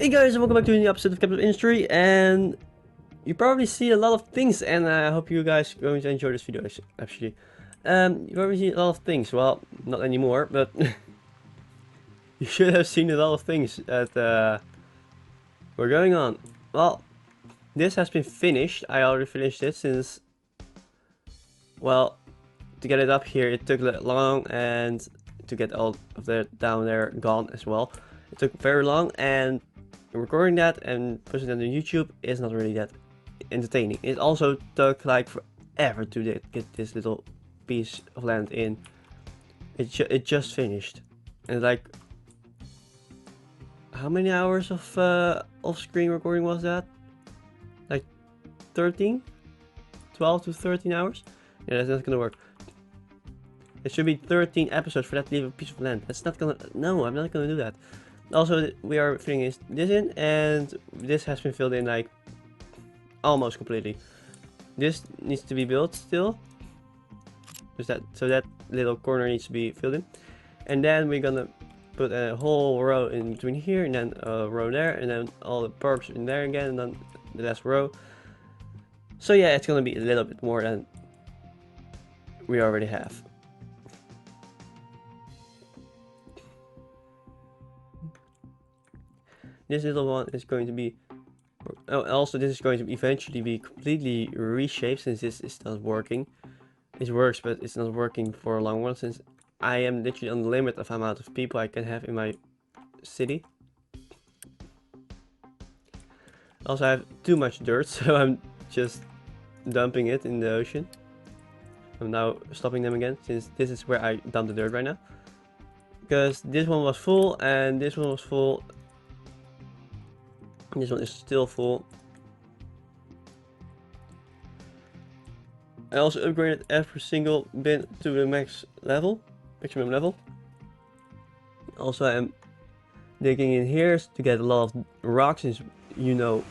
Hey guys, and welcome back to a new episode of Capital Industry, and you probably see a lot of things, and I hope you guys are going to enjoy this video actually. You probably see a lot of things, well, not anymore, but you should have seen a lot of things that were going on. Well, this has been finished. I already finished it since, well, to get it up here it took long, and to get all of that down there gone as well. It took very long, and recording that and posting that on YouTube is not really that entertaining. It also took like forever to get this little piece of land in. It just finished, and like, how many hours of off-screen recording was that? Like 13, 12 to 13 hours. Yeah, that's not gonna work. It should be 13 episodes for that little piece of land. That's not gonna. No, I'm not gonna do that. Also, we are filling this in, and this has been filled in like almost completely. This needs to be built still, so that little corner needs to be filled in, and then we're gonna put a whole row in between here, and then a row there, and then all the perps in there again, and then the last row. So yeah, it's gonna be a little bit more than we already have. This little one is going to be, also this is going to eventually be completely reshaped, since this is not working. It works, but it's not working for a long while, since I am literally on the limit of amount of people I can have in my city. Also, I have too much dirt, so I'm just dumping it in the ocean. I'm now stopping them again, since this is where I dump the dirt right now. Because this one was full, and this one was full. This one is still full. I also upgraded every single bin to the maximum level. Also, I am digging in here to get a lot of rocks, since you know,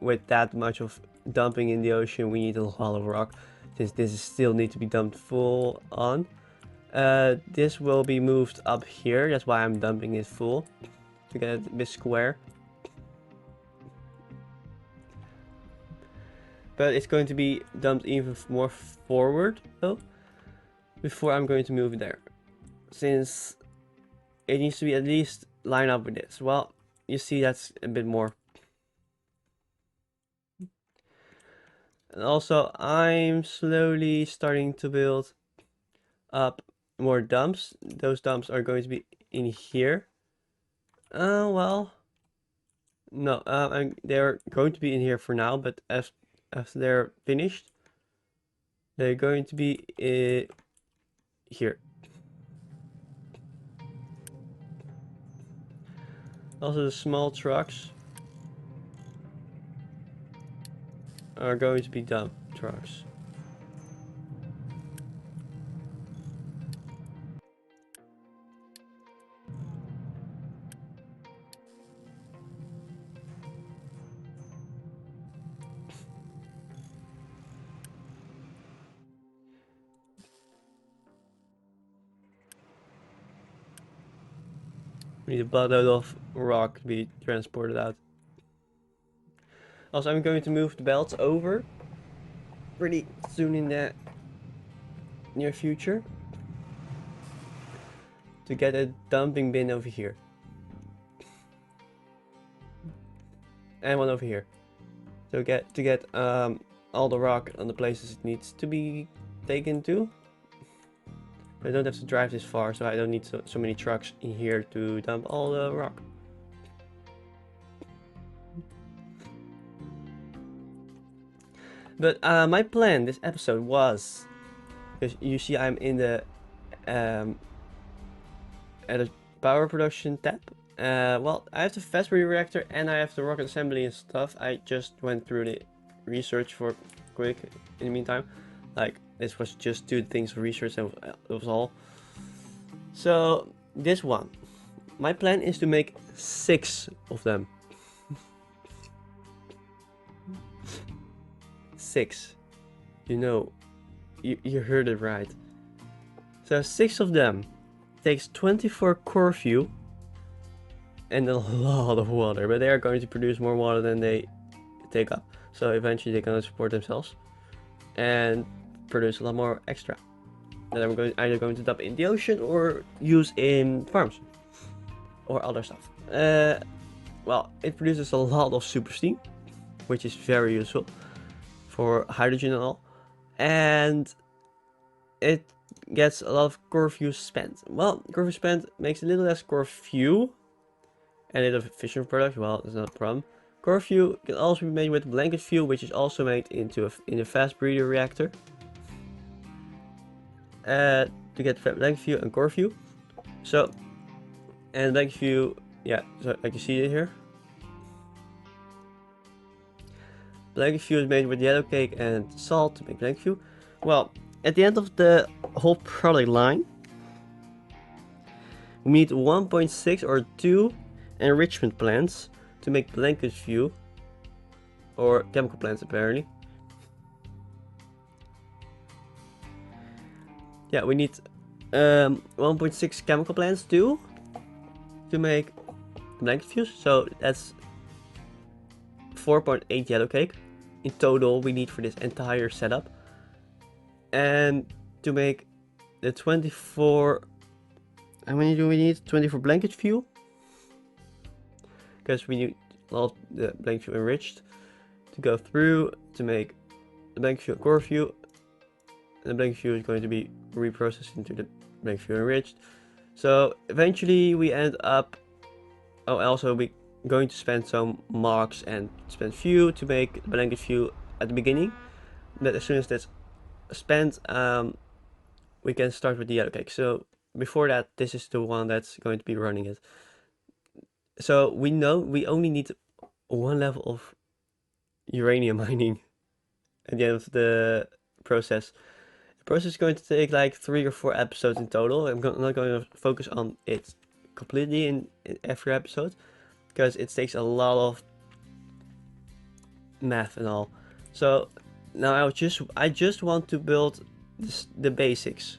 with that much of dumping in the ocean, we need a lot of rock, since this is still need to be dumped full on. This will be moved up here, that's why I'm dumping it full, to get it a bit square. But it's going to be dumped even more forward though, before I'm going to move it there, since it needs to be at least line up with this. Well, you see, that's a bit more. And also, I'm slowly starting to build up more dumps. Those dumps are going to be in here. Well, no, they're going to be in here for now, but after they're finished, they're going to be here. Also, the small trucks are going to be dump trucks. We need a buttload of rock to be transported out. Also, I'm going to move the belts over pretty soon in the near future, to get a dumping bin over here. And one over here. So to get all the rock on the places it needs to be taken to. I don't have to drive this far, so I don't need so many trucks in here to dump all the rock. But my plan this episode was, because you see I'm in the at a power production tab. Well, I have the fast breeder reactor and I have the rocket assembly and stuff. I just went through the research for quick in the meantime. Like, this was just 2 things for research, and it was all. So this one, my plan is to make 6 of them. 6. You know, you heard it right. So 6 of them takes 24 core fuel, and a lot of water, but they are going to produce more water than they take up. So eventually they're going to support themselves and produce a lot more extra that I'm either going to dump in the ocean or use in farms or other stuff. Well, it produces a lot of super steam, which is very useful for hydrogen and all, and it gets a lot of core fuel spent. Well, core fuel spent makes a little less core fuel and a little fission product. Well, it's not a problem. Core fuel can also be made with blanket fuel, which is also made in a fast breeder reactor. To get blanket fuel and core fuel. So, and blanket fuel, yeah, so like you see it here. Blanket fuel is made with yellow cake and salt to make blanket fuel. Well, at the end of the whole product line, we need 1.6 or 2 enrichment plants to make blanket fuel, or chemical plants apparently. Yeah, we need 1.6 chemical plants too to make blanket fuel. So that's 4.8 yellow cake in total we need for this entire setup. And to make the 24, how many do we need? 24 blanket fuel, because we need all of the blanket fuel enriched to go through to make the blanket fuel core fuel. And the blanket fuel is going to be reprocessed into the blanket fuel enriched. So eventually we end up, oh, also we going to spend some marks and spend fuel to make blanket fuel at the beginning. But as soon as that's spent, we can start with the yellow cake. So before that, this is the one that's going to be running it. So we know we only need one level of uranium mining at the end of the process. The process is going to take like 3 or 4 episodes in total. I'm not going to focus on it completely in every episode, because it takes a lot of math and all. So now I just want to build the basics.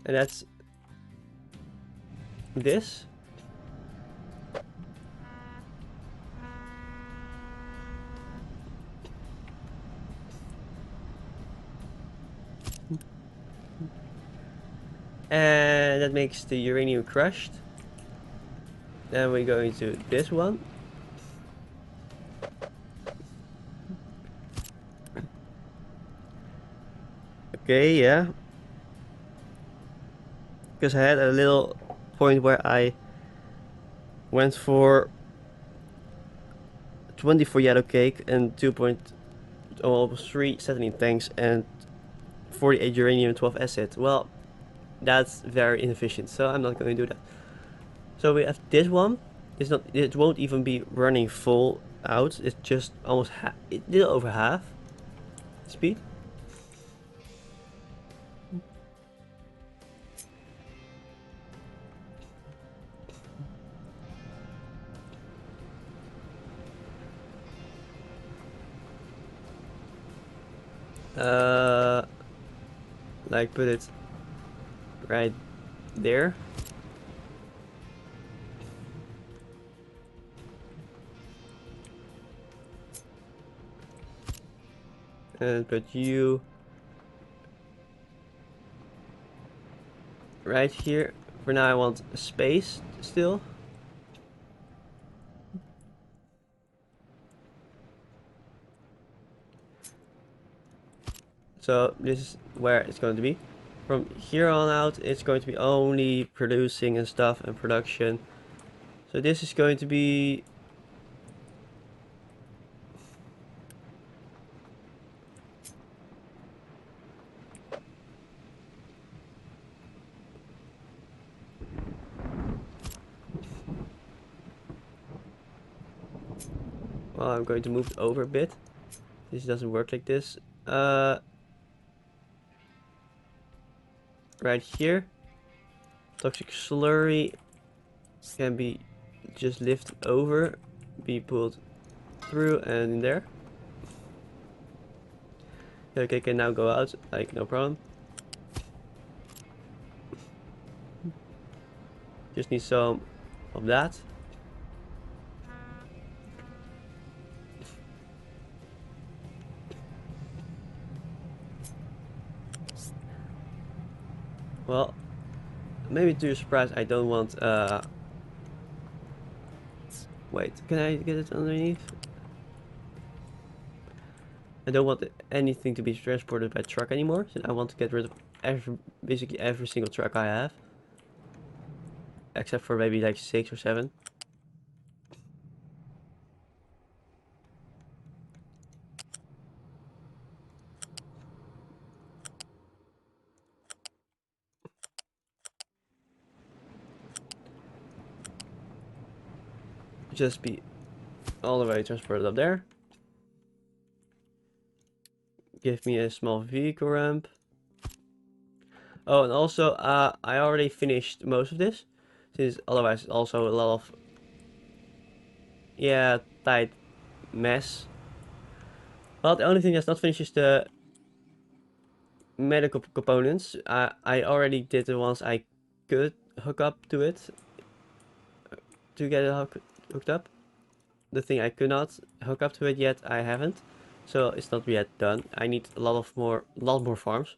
And that's this. And that makes the uranium crushed. Then we go into this one. Okay, yeah. Because I had a little point where I went for 24 yellow cake and 2.3 acetylene tanks and 48 uranium 12 acid. Well, that's very inefficient, so I'm not going to do that. So we have this one. It won't even be running full out. It's just almost a little over half speed. Like put it right there. And put you right here. For now I want space still. So this is where it's going to be. From here on out, it's going to be only producing and stuff and production. So this is going to be well, I'm going to move it over a bit. This doesn't work like this. Right here, toxic slurry can be just lifted over, be pulled through and in there. Okay, can now go out, like no problem. Just need some of that. Well, maybe to your surprise, I don't want, wait, can I get it underneath? I don't want anything to be transported by truck anymore, so I want to get rid of basically every single truck I have. Except for maybe like 6 or 7. Just be all the way transported up there. Give me a small vehicle ramp. Oh, and also, I already finished most of this. Since otherwise it's also a lot of, yeah, tight mess. Well, the only thing that's not finished is the medical components. I already did the ones I could hook up to it. To get it hooked up. The thing I could not hook up to it yet, I haven't. So it's not yet done. I need a lot more farms.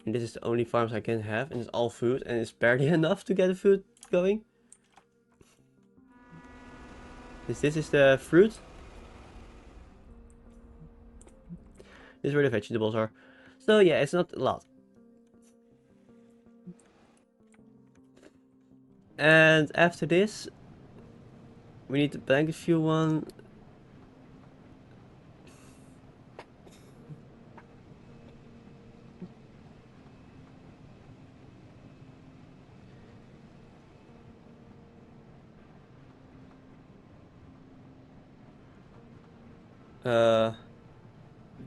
And this is the only farms I can have, and it's all food, and it's barely enough to get the food going. This is the fruit. This is where the vegetables are. So yeah, it's not a lot. And after this, we need the blanket fuel one.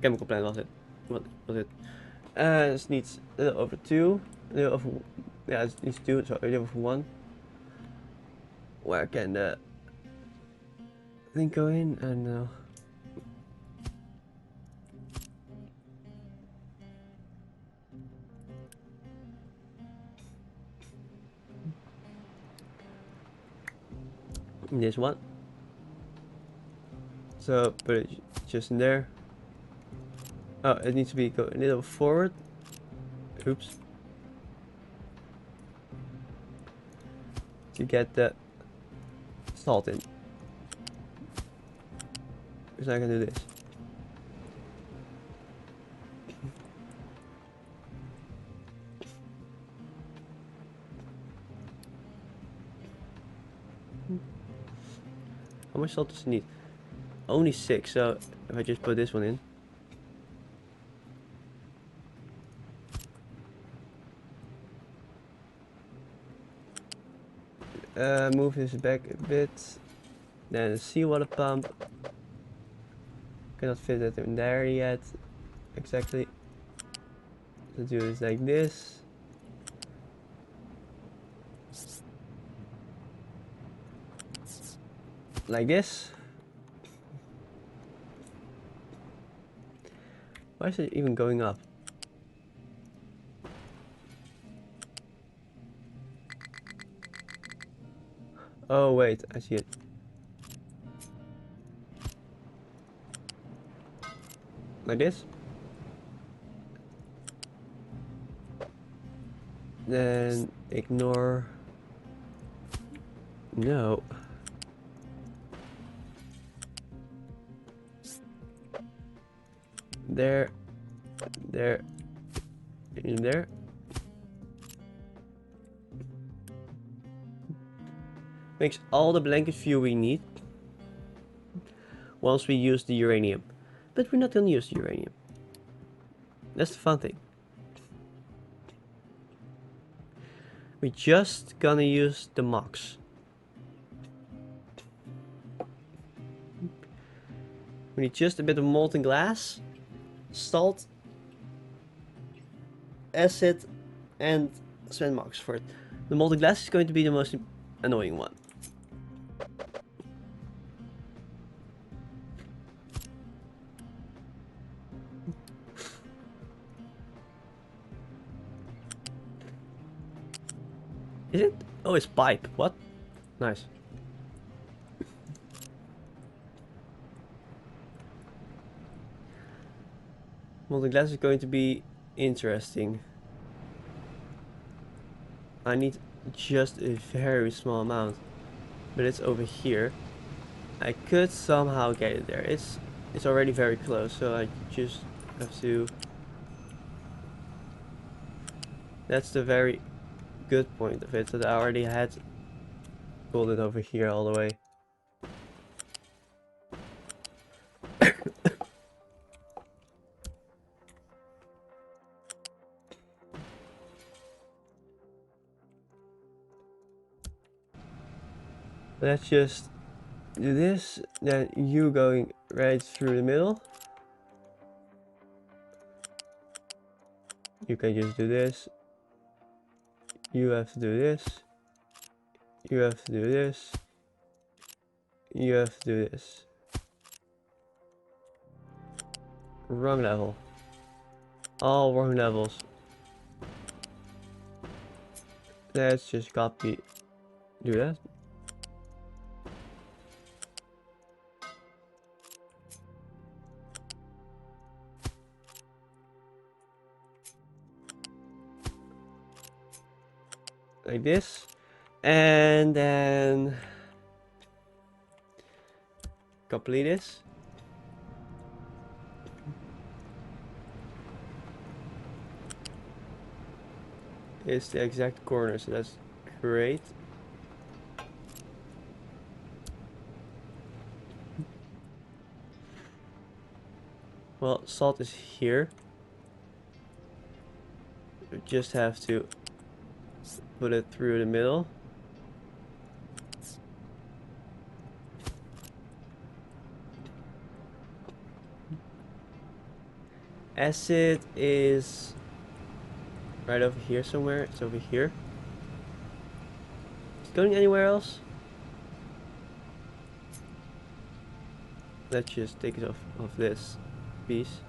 Chemical plant was it? What was it? This needs a little over 2. A little over, yeah, it needs 2, so a little over 1. Where can the thing go in? I don't know. This one. So put it just in there. Oh, it needs to be go a little forward. Oops. To get the salt in. Because I can do this. How much salt does it need? Only 6, so if I just put this one in. Move this back a bit. Then the seawater pump. Cannot fit it in there yet. Exactly. Let's do this like this. Like this. Why is it even going up? Oh wait, I see it. Like this. Then ignore. No. There. There. In there. Makes all the blanket fuel we need once we use the uranium. But we're not gonna use the uranium. That's the fun thing. We're just gonna use the MOX. We need just a bit of molten glass, salt, acid, and cement MOX for it. The molten glass is going to be the most annoying one. Is it? Oh, it's pipe. What? Nice. Well, the glass is going to be interesting. I need just a very small amount, but it's over here. I could somehow get it there. It's already very close, so I just have to. That's the very good point of it, that I already had pulled it over here all the way. Let's just do this, then you going right through the middle. You can just do this. You have to do this. You have to do this. You have to do this. Wrong level. All wrong levels. Let's just copy. Do that. Like this. And then copy this. It's the exact corner, so that's great. Well, salt is here. We just have to put it through the middle. Acid is right over here somewhere. It's over here. Is it going anywhere else? Let's just take it off of this piece.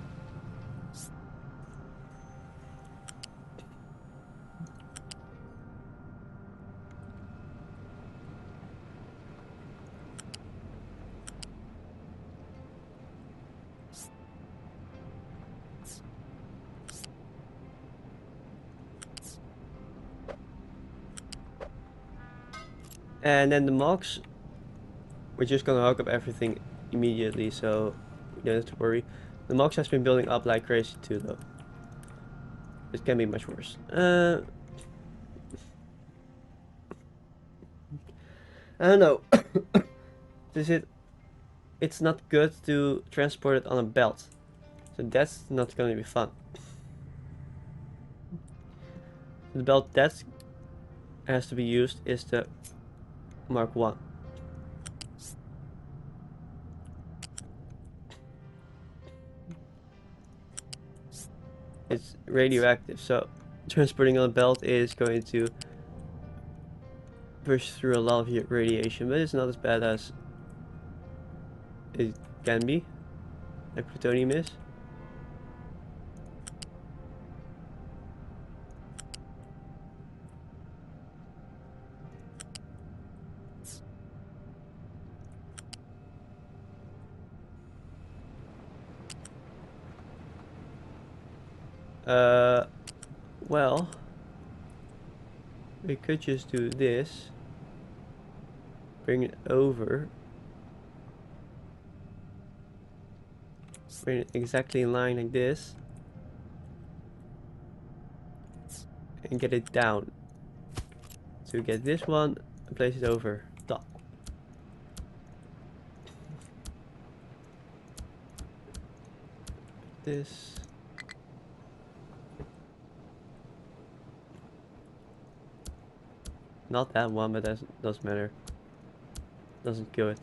And then the mocks, we're just gonna hook up everything immediately, so you don't have to worry. The mocks has been building up like crazy too, though. It can be much worse. I don't know. It's not good to transport it on a belt, so that's not going to be fun. The belt that has to be used is the Mark 1. It's radioactive, so transporting on a belt is going to push through a lot of radiation, but it's not as bad as it can be, like plutonium is. Well, we could just do this, bring it over, bring it exactly in line like this, and get it down. So get this one and place it over top. This. Not that one, but that doesn't matter. Doesn't kill it.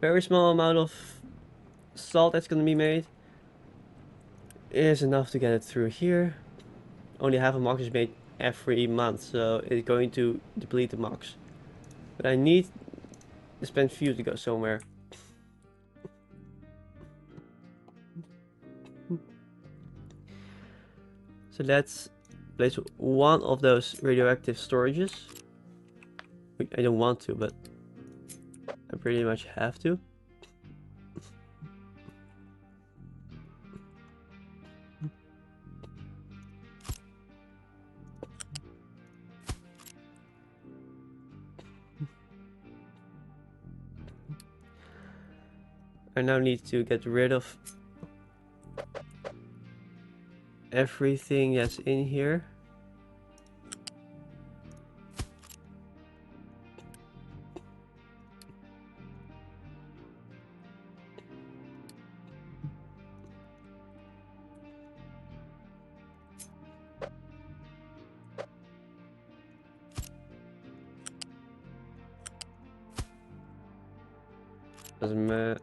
Very small amount of salt that's gonna be made is enough to get it through here. Only half a mox is made every month, so it's going to deplete the mox. But I need the spent fuel to go somewhere. So let's place one of those radioactive storages. I don't want to, but I pretty much have to. I now need to get rid of everything that's in here.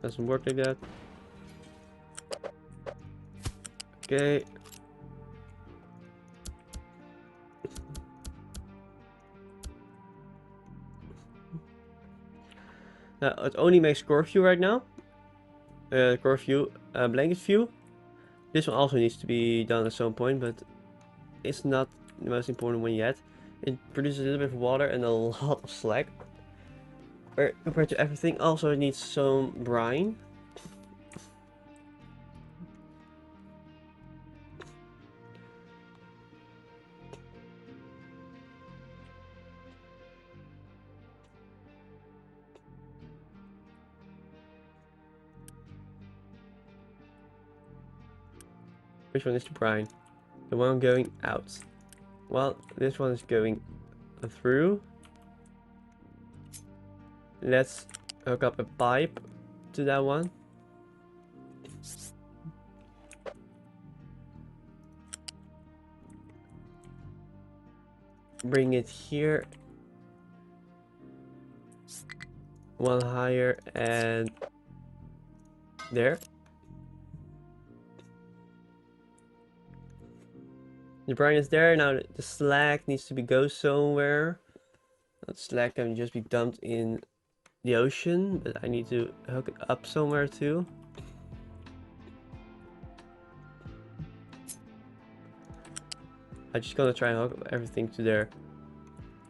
Doesn't work like that. Okay. Now it only makes core view right now. Core view, blanket view. This one also needs to be done at some point, but it's not the most important one yet. It produces a little bit of water and a lot of slag. Compared to everything, also it needs some brine. Which one is the brine? The one going out. Well, this one is going through. Let's hook up a pipe to that one. Bring it here. One higher and there. The brine is there. Now the slag needs to go somewhere. That slag can just be dumped in the ocean, but I need to hook it up somewhere too. I'm just gonna try and hook everything to there.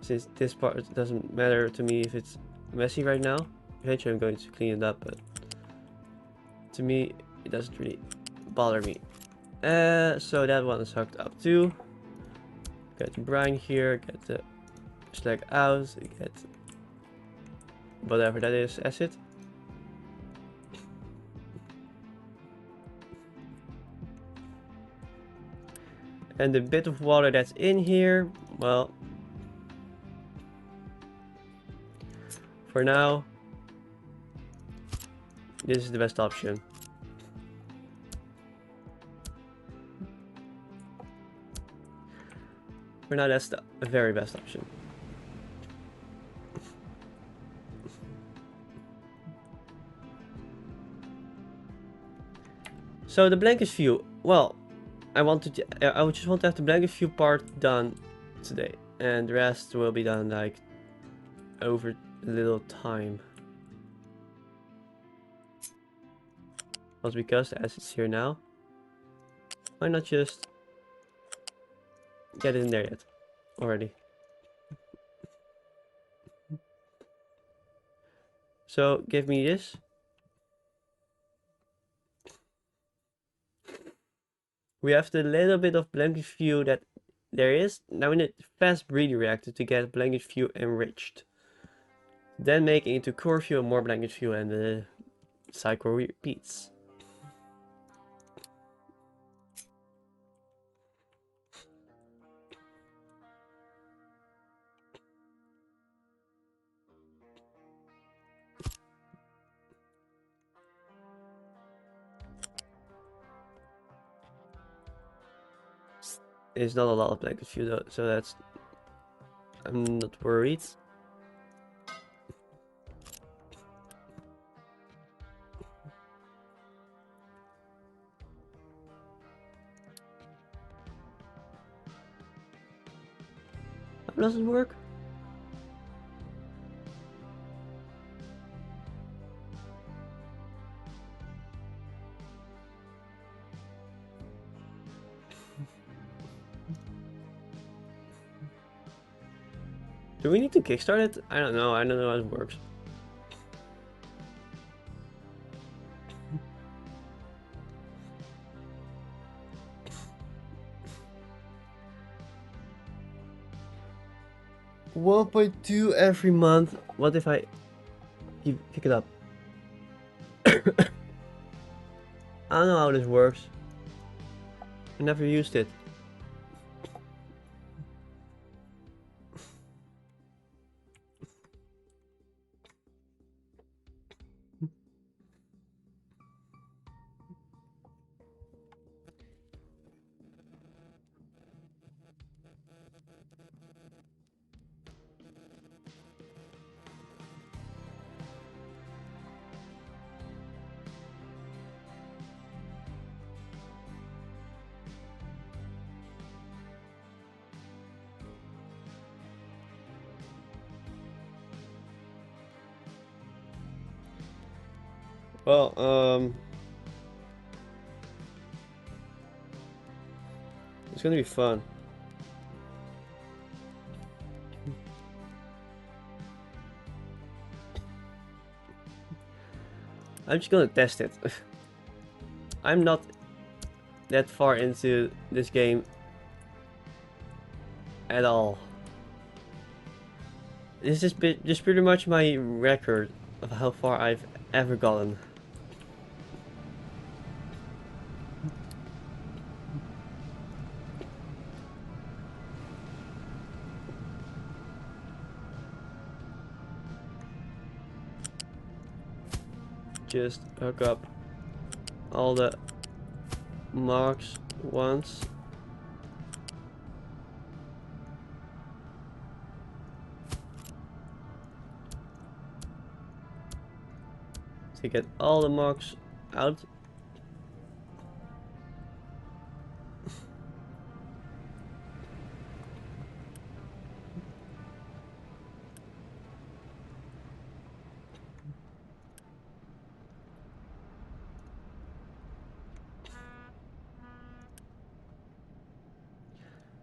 Since this part doesn't matter to me if it's messy right now. Eventually I'm going to clean it up, but to me it doesn't really bother me. So that one is hooked up too. Get the brine here, get the slag out, get whatever that is, acid. And the bit of water that's in here, well, for now, this is the best option. For now, that's the very best option. So the blanket view, well, I just want to have the blanket view part done today, and the rest will be done like over a little time. Also because as it's here now, why not just get it in there yet already? So give me this. We have the little bit of blanket view that there is. Now we need fast breeder reactor to get blanket view enriched. Then make it into core view and more blanket view, and the cycle repeats. It's not a lot of blanket view though, so that's, I'm not worried. How does it work? Do we need to kickstart it? I don't know how it works. $1.2 every month. What if I pick it up? I don't know how this works. I never used it. Well, it's gonna be fun. I'm just gonna test it. I'm not that far into this game at all. This is just pretty much my record of how far I've ever gotten. Just hook up all the marks once. To get all the marks out.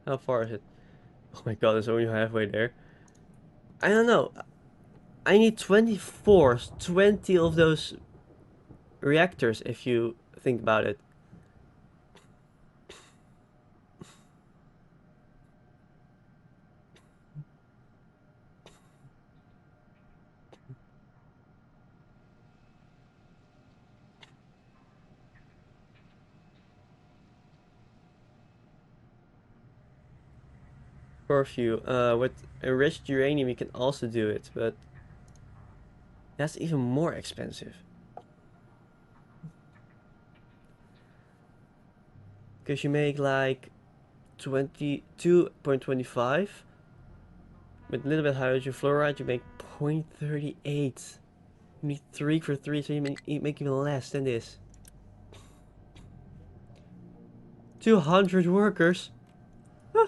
How far is it? Oh my god, it's only halfway there. I don't know. I need 20 of those reactors if you think about it. For a few. With enriched uranium you can also do it, but that's even more expensive. Because you make like 22.25. With a little bit hydrogen fluoride you make 0.38. You need 3 for 3, so you make even less than this. 200 workers? Huh.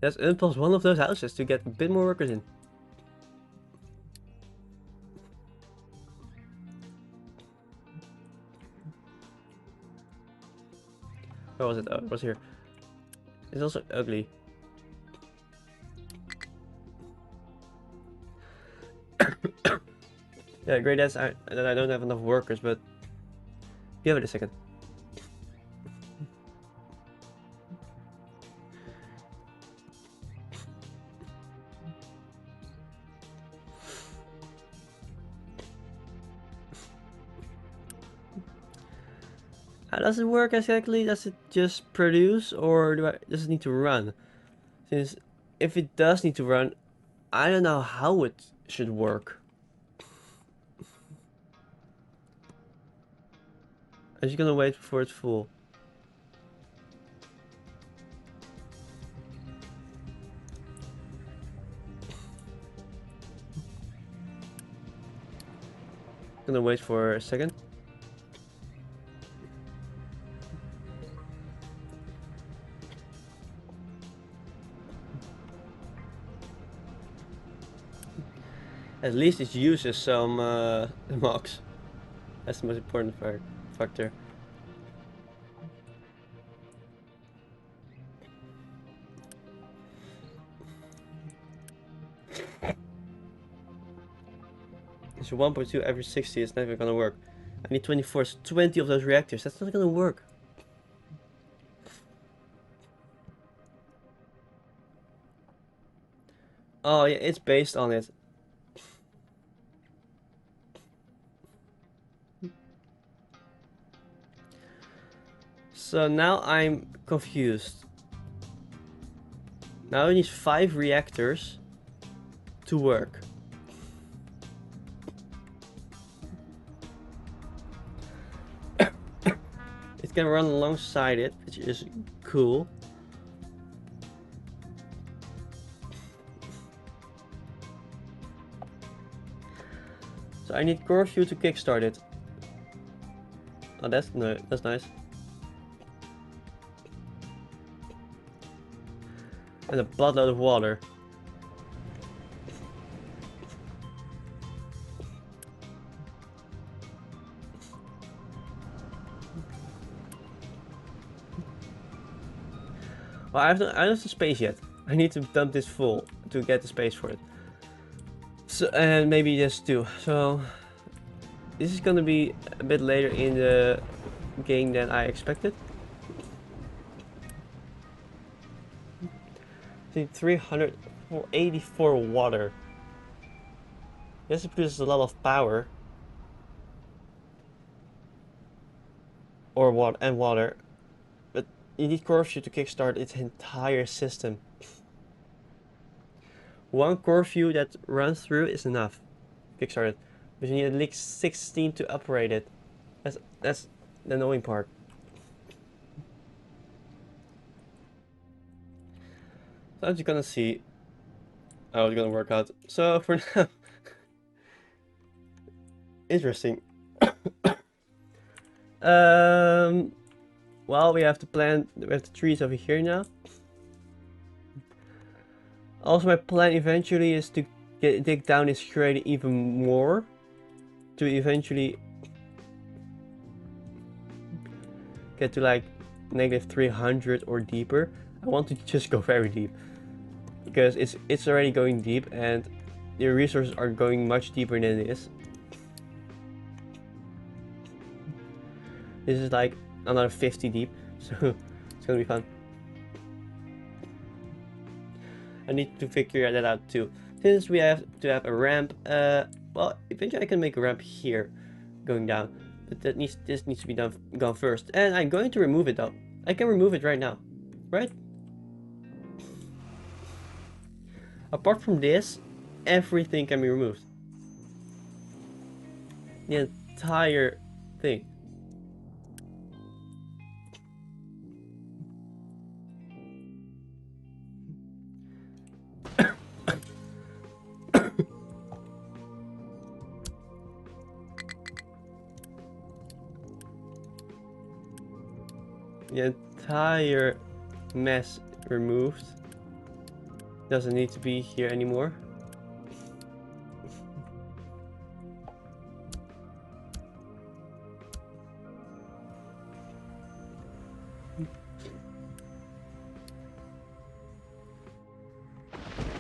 Let's impulse one of those houses to get a bit more workers in. Where was it? Oh, it was here. It's also ugly. Yeah, great that I don't have enough workers, but give it a second. How does it work exactly? Does it just produce, or does it need to run? Since if it does need to run, I don't know how it should work. I'm just gonna wait for it's full. Gonna wait for a second. At least it uses some mocks. That's the most important part. factor. It's 1.2 every 60, it's never gonna work. I need 24, it's 20 of those reactors, that's not gonna work. Oh yeah, it's based on it. So now I'm confused. Now it needs 5 reactors to work. It can run alongside it, which is cool. So I need core fuel to kickstart it. Oh, that's nice. And a buttload of water. Well, I don't have the space yet. I need to dump this full to get the space for it. So, and maybe just 2. So this is gonna be a bit later in the game than I expected. See, 384 water. This produces a lot of power. Or water. But you need core fuel to kickstart its entire system. One core fuel that runs through is enough. Kickstart it. But you need at least 16 to operate it. That's the annoying part. So I'm just gonna see how it's gonna work out. So for now, interesting. Well, we have the trees over here now. Also, my plan eventually is to dig down this crate even more, to eventually get to like -300 or deeper. I want to just go very deep, because it's already going deep and the resources are going much deeper than this. This is like another 50 deep, so it's gonna be fun. I need to figure that out too. Since we have to have a ramp, well, eventually I can make a ramp here, going down. But this needs to be gone first. And I'm going to remove it though. I can remove it right now, right? Apart from this, everything can be removed. The entire thing. The entire mess removed. Doesn't need to be here anymore.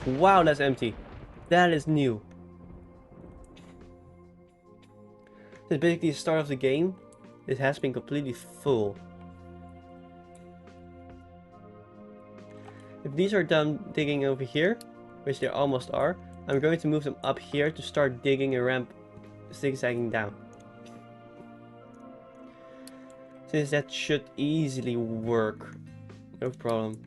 Wow, that's empty. That is new. This is basically the start of the game. It has been completely full. If these are done digging over here, which they almost are, I'm going to move them up here to start digging a ramp zigzagging down. Since that should easily work. No problem.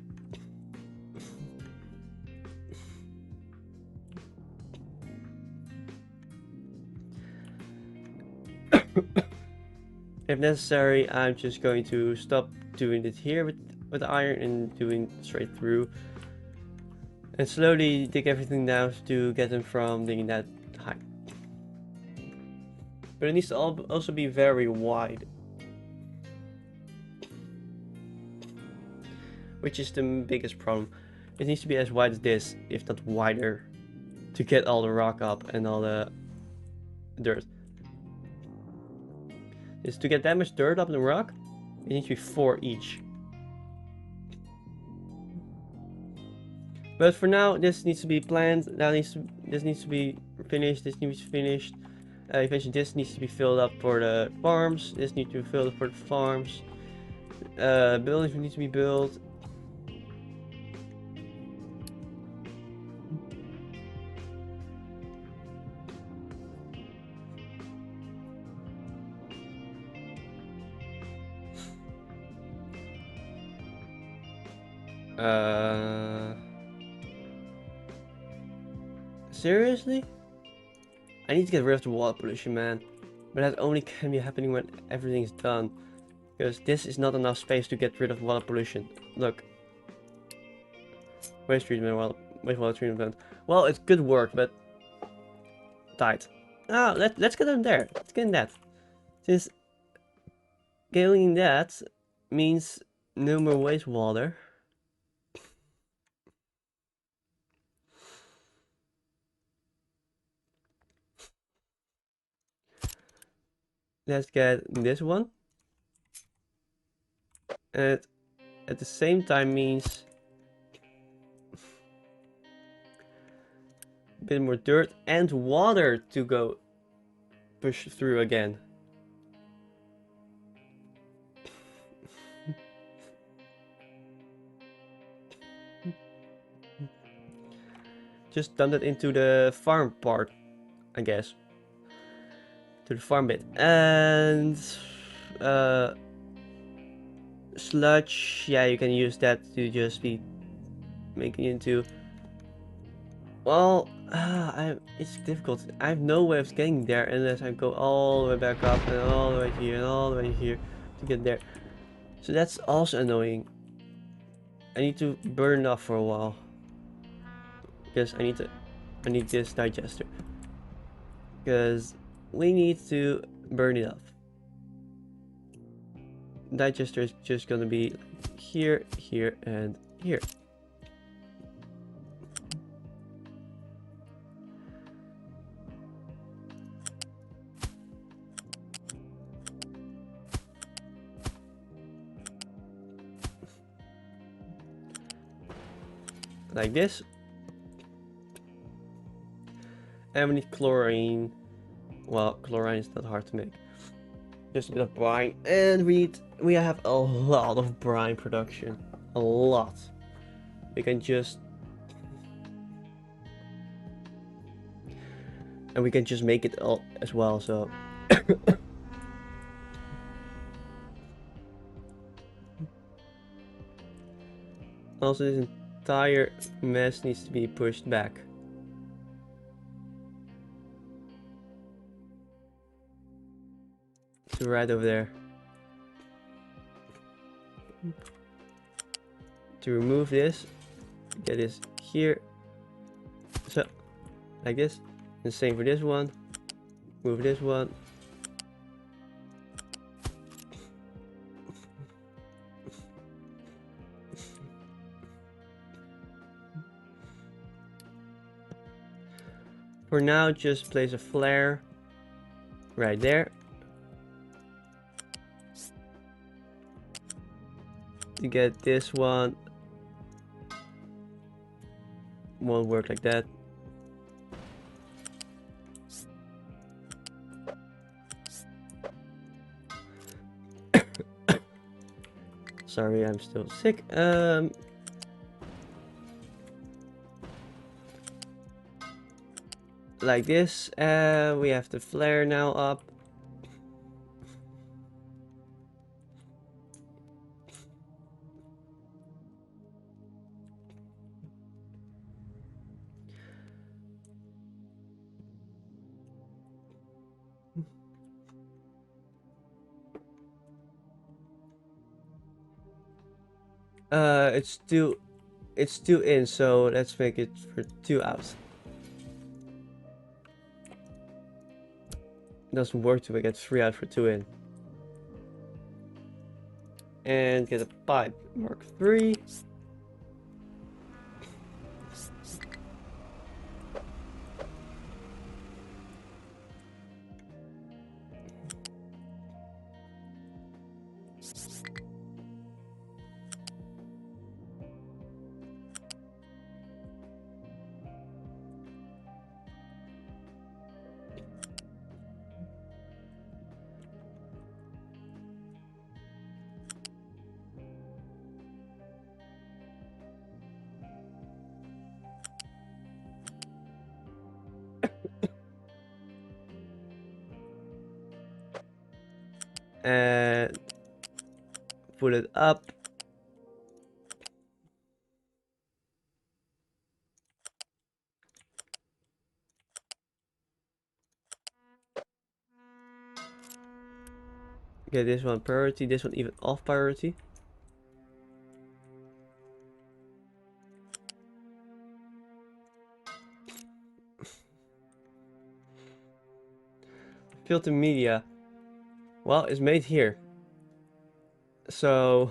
If necessary, I'm just going to stop doing it here with the iron and doing straight through. And slowly dig everything down to get them from digging that high. But it needs to also be very wide. Which is the biggest problem. It needs to be as wide as this, if not wider, to get all the rock up and all the dirt. is to get that much dirt up in the rock, it needs to be 4 each. But for now, this needs to be planned. This needs to be finished. This needs to be finished. Eventually, this needs to be filled up for the farms. This needs to be filled up for the farms. Buildings need to be built. Seriously? I need to get rid of the water pollution, man. But that only can be happening when everything's done. Because this is not enough space to get rid of water pollution. Look. Waste treatment, wastewater treatment plant. Well, it's good work, but tight. Ah, let's get in there. Let's get in that. Since getting that means no more wastewater. Let's get this one. And at the same time means a bit more dirt and water to go push through again. Just dump it into the farm part, I guess. To the farm bit. And sludge, yeah, you can use that to just be making into, well, it's difficult. I have no way of getting there unless I go all the way back up and all the way here and all the way here to get there. So that's also annoying. I need to burn it off for a while because I need this digester because we need to burn it off. Digester is just gonna be here, here, and here. Like this. And we need chlorine. Well, chlorine is not hard to make. Just a bit of brine, and we have a lot of brine production. A lot. We can just make it all as well, so also this entire mess needs to be pushed back. So right over there. To remove this, get this here. So, like this. And same for this one. Move this one. For now, just place a flare right there. To get this one, won't work like that. Sorry, I'm still sick. Like this. We have the flare now up. It's still in, so let's make it for 2 out. Doesn't work to get 3 out for 2 in. And get a pipe Mark 3. and put it up. Get this one priority, this one even off priority. Filter media. Well, it's made here. So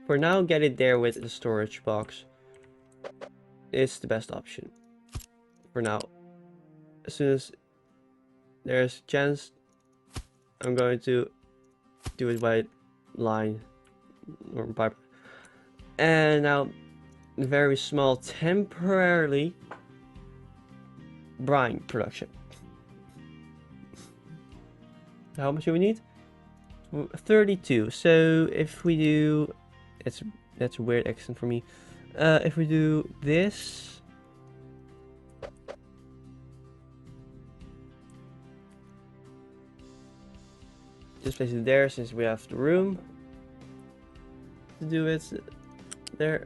for now, get it there with the storage box. It's the best option. For now. As soon as there's a chance, I'm going to do it by line or by. And now, very small temporarily brine production. How much do we need? 32. So if we do, that's a weird accent for me. If we do this, just place it there since we have the room to do it there.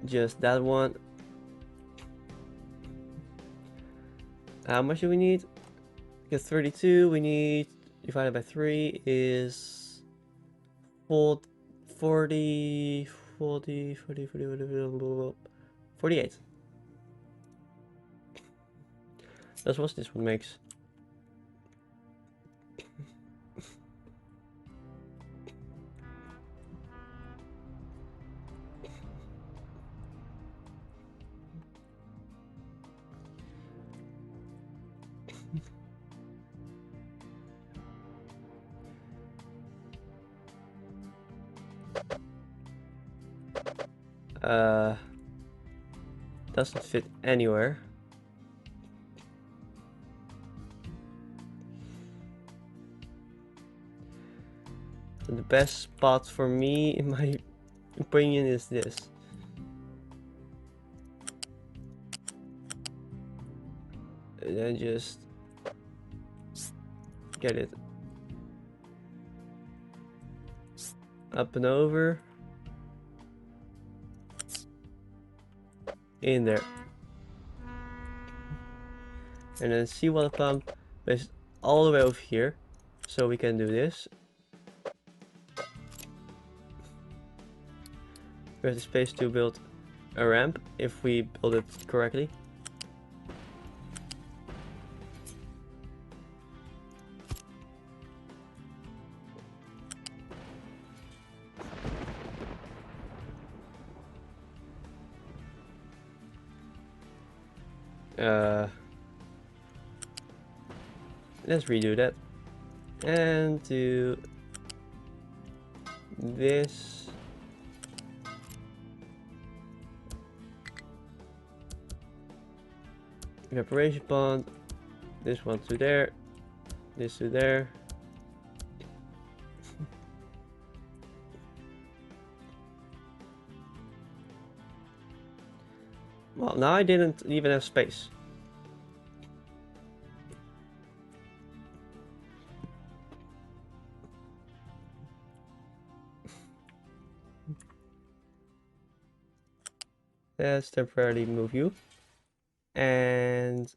Just that one. How much do we need? Because 32 we need divided by 3 is 48. That's what this one makes. Doesn't fit anywhere. So the best spot for me, in my opinion, is this. And then just get it up and over. In there. And then seawater pump is all the way over here. So we can do this. We have the space to build a ramp if we build it correctly. Let's redo that and do this. Evaporation pond, this one to there, this to there. Well, now I didn't even have space. Let's temporarily move you and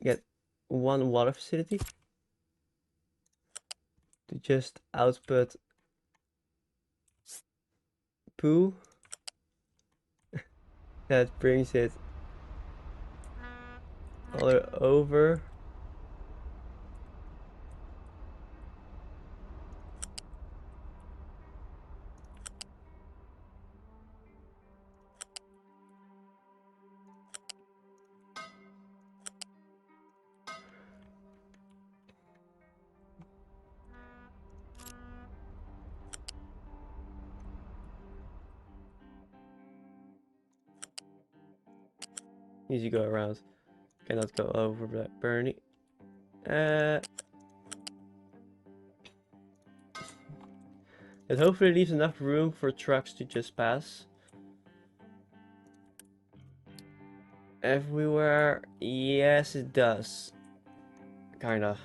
get one water facility to just output POO. That brings it all over. Easy go around. Cannot go over Bernie. It hopefully leaves enough room for trucks to just pass. Everywhere, yes it does. Kinda.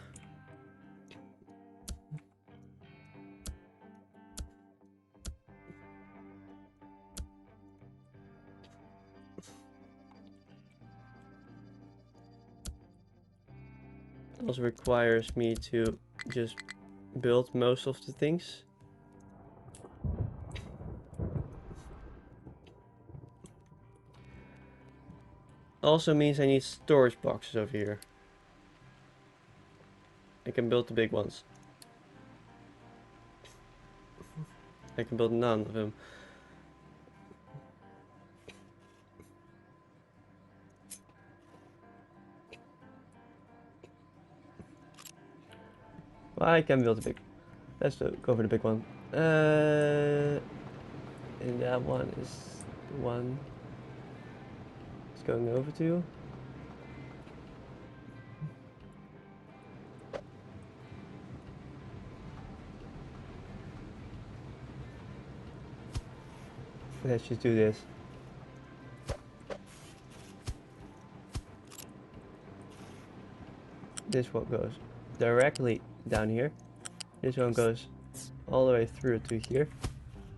Also requires me to just build most of the things. Also means I need storage boxes over here. I can build the big ones. I can build none of them. Well, I can build a big. Let's go for the big one. And that one is the one it's going over to. Let's just do this. This one goes directly down here. This one goes all the way through to here.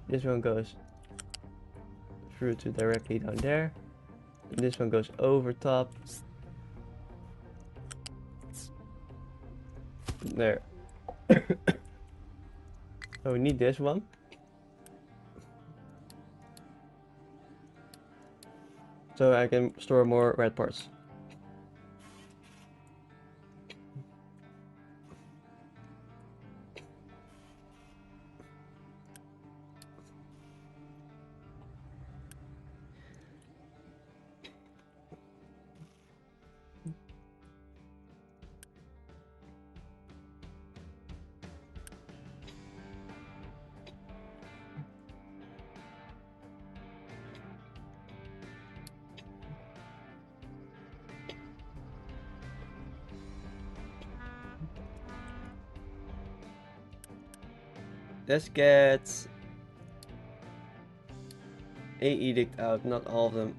This one goes through to directly down there. And this one goes over top. There. So we need this one. So I can store more red parts. Let's get a edict out, not all of them.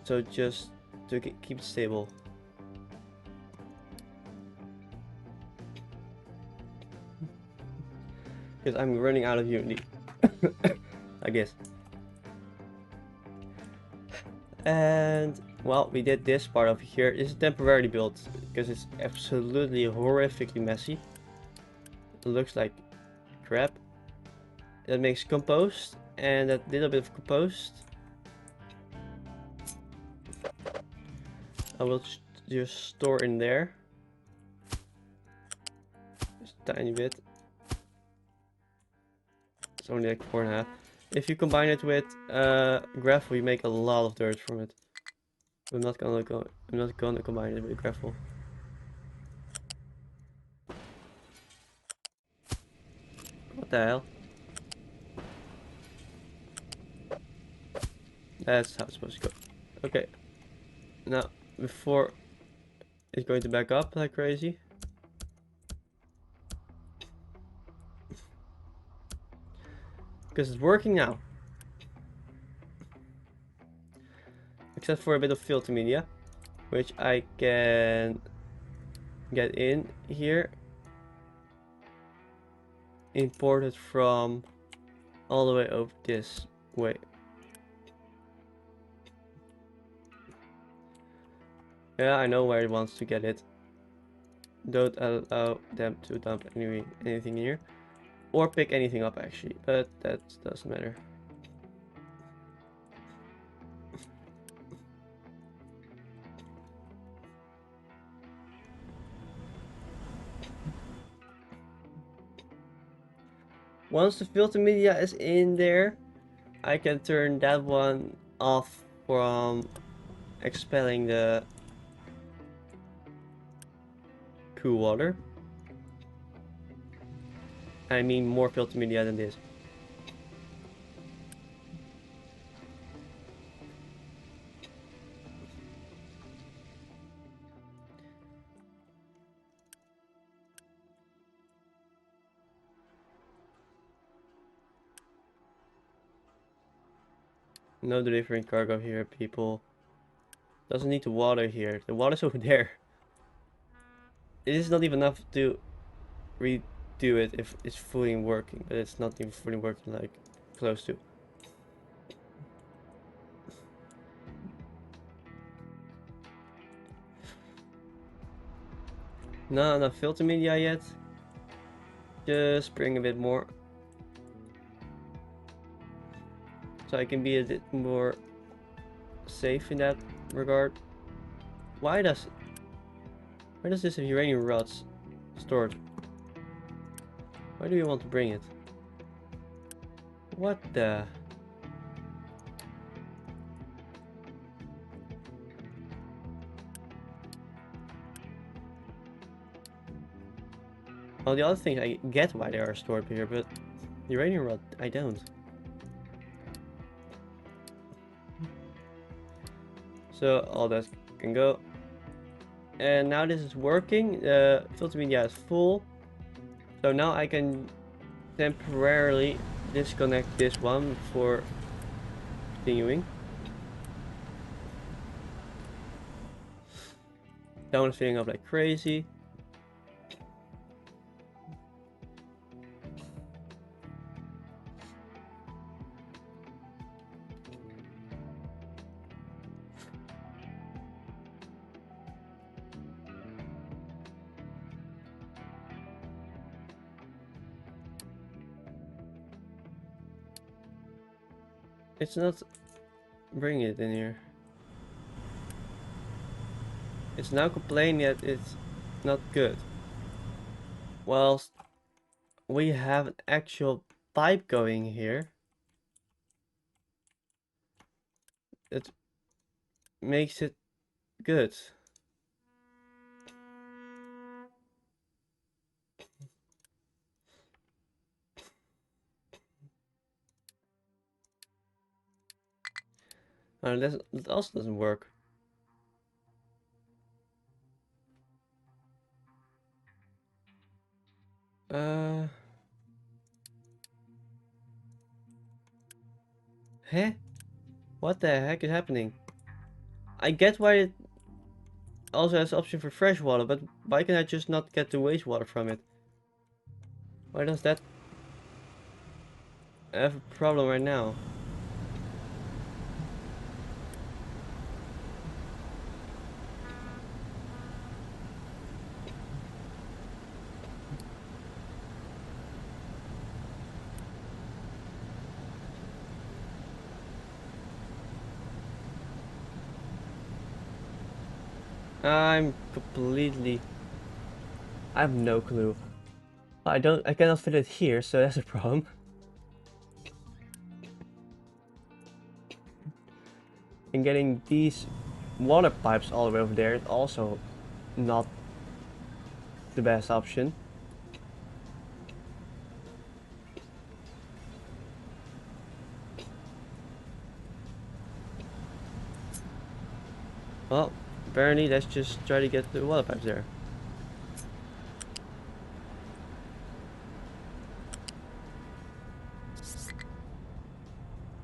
So just to keep it stable. Because I'm running out of Unity. I guess. And well, we did this part over here. This is temporarily built because it's absolutely horrifically messy. It looks like crap. That makes compost, and that little bit of compost I will just store in there. Just a tiny bit. It's only like 4.5. If you combine it with gravel, you make a lot of dirt from it. I'm not gonna combine it with gravel. What the hell? That's how it's supposed to go. Okay. Now, before it's going to back up like crazy. Because it's working now. Except for a bit of filter media, which I can get in here. Import it from all the way over this way. Yeah, I know where it wants to get it. Don't allow them to dump anything here. Or pick anything up actually, but that doesn't matter. Once the filter media is in there, I can turn that one off from expelling the poo water. I mean more filter media than this. No delivering cargo here, people. Doesn't need the water here. The water's over there. It is not even enough to redo it if it's fully working, but it's not even fully working, like close to. No, not filter media yet. Just bring a bit more. So I can be a bit more safe in that regard. Why does this have uranium rods stored? Why do you want to bring it? What the? Well, the other thing, I get why they are stored here, but uranium rod, I don't. So all that can go. And now this is working. Filter media is full. So now I can temporarily disconnect this one before continuing. That one's filling up like crazy. It's not bringing it in here. It's now complaining that it's not good. Whilst we have an actual pipe going here. It makes it good. That also doesn't work. Huh? What the heck is happening? I get why it also has option for fresh water, but why can I just not get the wastewater from it? Why does that have a problem right now? I have no clue. I cannot fit it here, so that's a problem. And getting these water pipes all the way over there is also not the best option. Well, apparently let's just try to get the water pipes there.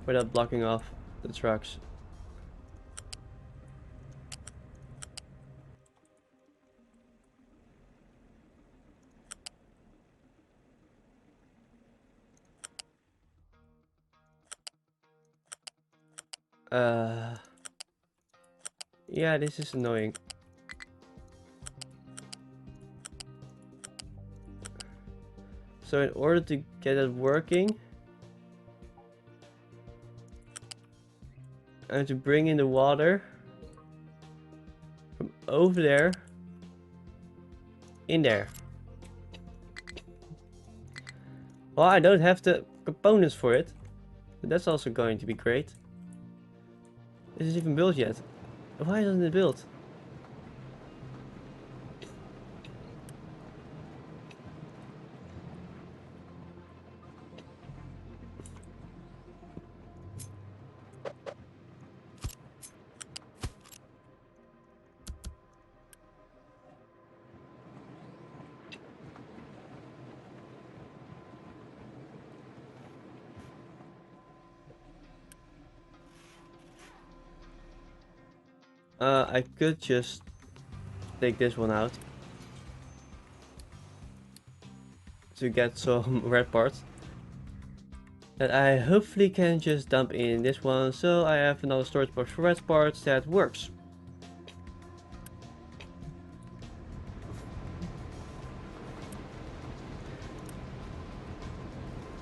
Without blocking off the trucks. Yeah, this is annoying. So in order to get it working, I have to bring in the water from over there in there. Well, I don't have the components for it, but that's also going to be great. Is it even built yet? Why isn't it built? I could just take this one out to get some red parts that I hopefully can just dump in this one, so I have another storage box for red parts that works.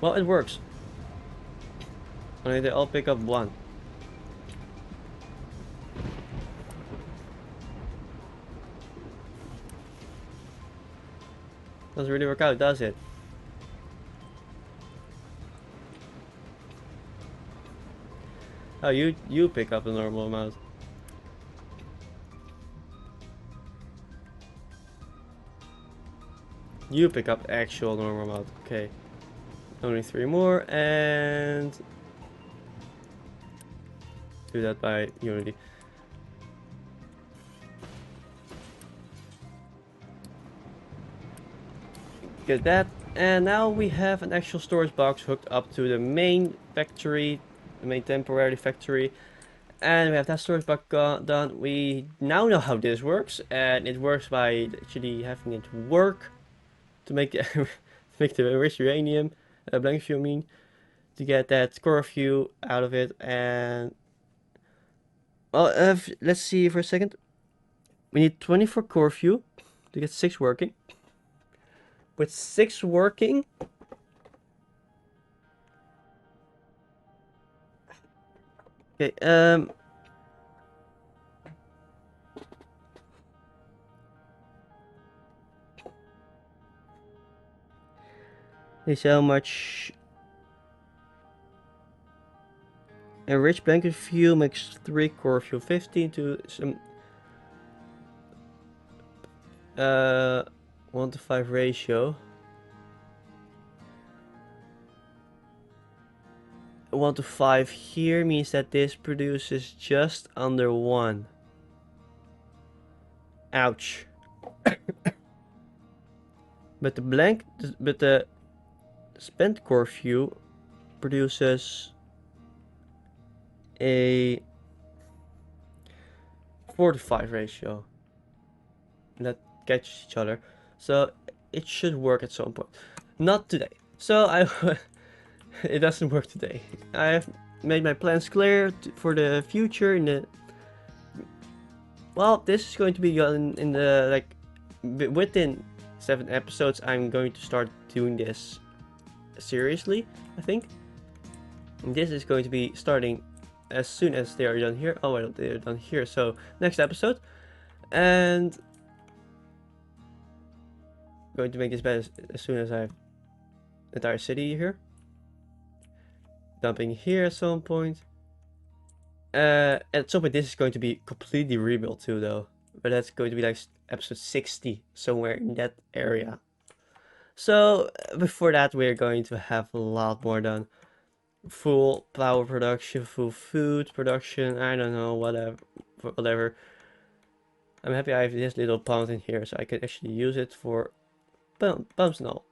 Well, it works. Only they all pick up one. Doesn't really work out, does it? Oh, you pick up the normal amount. You pick up the actual normal amount. Okay. Only 3 more, and do that by Unity. Get that, and now we have an actual storage box hooked up to the main factory, the main temporary factory, and we have that storage box done. We now know how this works, and it works by actually having it work to make to make the enriched uranium, blank fuel, I mean, to get that core fuel out of it. And well, let's see for a second. We need 24 core fuel to get 6 working. With 6 working, okay, let's see how much enriched blanket fuel makes 3 core fuel, 15 to some 1:5 ratio. 1:5 here means that this produces just under 1. Ouch. But the spent core fuel produces a 4:5 ratio. That catches each other, so it should work at some point. Not today. So it doesn't work today. I have made my plans clear for the future. Well, this is going to be in the like within 7 episodes. I'm going to start doing this seriously, I think. And this is going to be starting as soon as they are done here. Oh well, they're done here, so next episode. And going to make this bed as soon as I have the entire city here. Dumping here at some point. At some point this is going to be completely rebuilt too though. But that's going to be like episode 60, somewhere in that area. So before that we're going to have a lot more done. Full power production, full food production, I don't know, whatever. I'm happy I have this little pond in here so I can actually use it for pumps and all.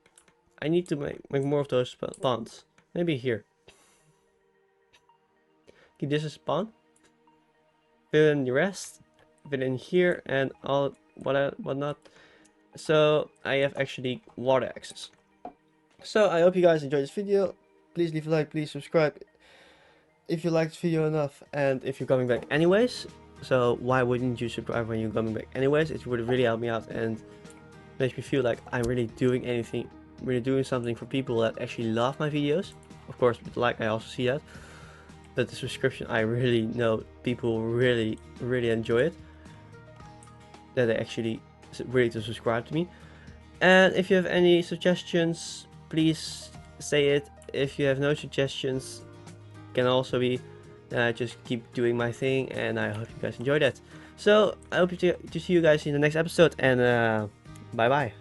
I need to make more of those ponds. Maybe here. Keep this as a pond. Fill in the rest. Fill in here and all whatnot. So I have actually water access. So I hope you guys enjoyed this video. Please leave a like, please subscribe if you liked this video enough, and if you're coming back anyways. So why wouldn't you subscribe when you're coming back anyways? It would really help me out and makes me feel like I'm really doing something for people that actually love my videos. Of course, with the like I also see that, but the subscription, I really know people really enjoy it, that they actually ready to subscribe to me. And if you have any suggestions, please say it. If you have no suggestions, can also be just keep doing my thing, and I hope you guys enjoyed that. So I hope to see you guys in the next episode, and bye bye.